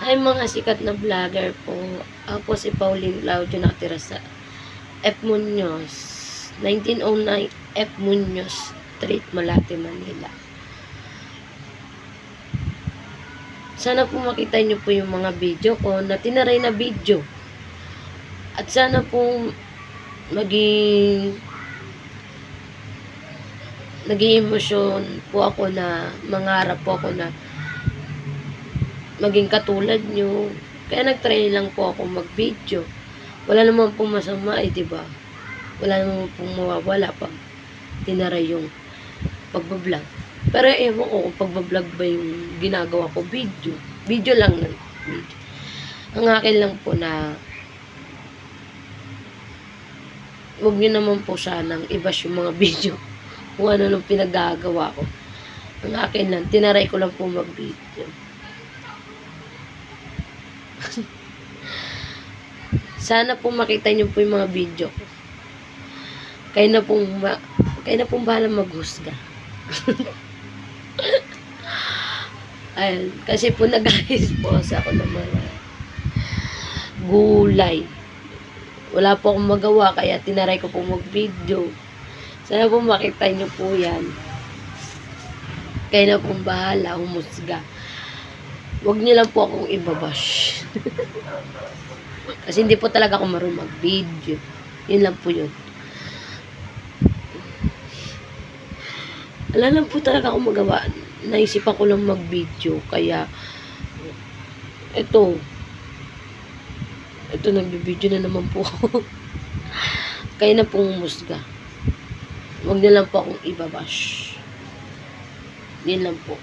Ay, mga sikat na vlogger po. Ako si Pauline Claudio, nakatira sa F. Muñoz, 1909 F. Muñoz Street, Malate, Manila. Sana po makita nyo po yung mga video ko na tinaray na video. At sana po naging emosyon po ako na mangarap po ako na maging katulad nyo. Kaya nagtry lang po ako mag-video. Wala naman pong masama diba? Wala naman pong mawawala pag tinaray yung pagbablog. Pero ewan ko kung pagbablog ba yung ginagawa ko video. Video lang ng video. Ang akin lang po na huwag nyo naman po sanang i-bash yung mga video. Kung ano nung pinagagawa ko. Ang akin lang, tinaray ko lang po mag-video. Sana po makita nyo po yung mga video ko. Kayo na pong bahala maghusga. Ayun, kasi po nag-expose ako ng mga gulay. Wala po akong magawa, kaya tinaray ko po mag-video. Sana po makita nyo po yan. Kayo na pong bahala, humusga. Huwag nyo lang po akong ibabash. Kasi hindi po talaga ako marunong mag-video. Yun lang po yun. Wala lang po talaga akong magawa. Naisipan ko lang mag-video. Kaya, ito, nag-video na naman po ako. Kaya na pong humusga. Huwag nyo lang po akong ibabash. Yun lang po.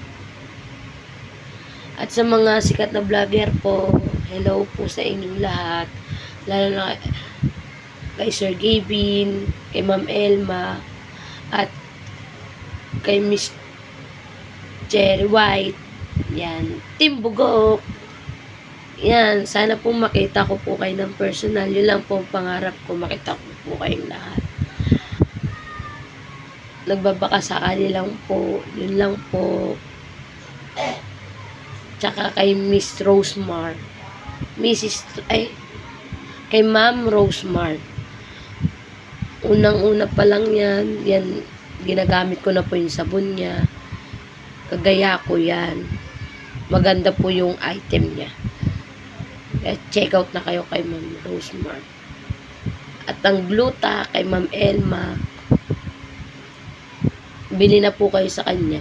At sa mga sikat na vlogger po, hello po sa inyong lahat. Lalo na kay Sir Gavin, kay Ma'am Elma, at kay Miss Cherry White. Yan. Team Bugok. Yan. Sana po makita ko po kayo ng personal. Yun lang po ang pangarap ko. Makita ko po kayong lahat. Nagbabaka sakali lang po. Yun lang po. Tsaka kay Miss Rosemar. Kay Ma'am Rosemar. Unang-una pa lang yan. Yan, ginagamit ko na po yung sabon niya. Kagaya ko yan. Maganda po yung item niya. Check out na kayo kay Ma'am Rosemar. At ang gluta kay Ma'am Elma. Bili na po kayo sa kanya.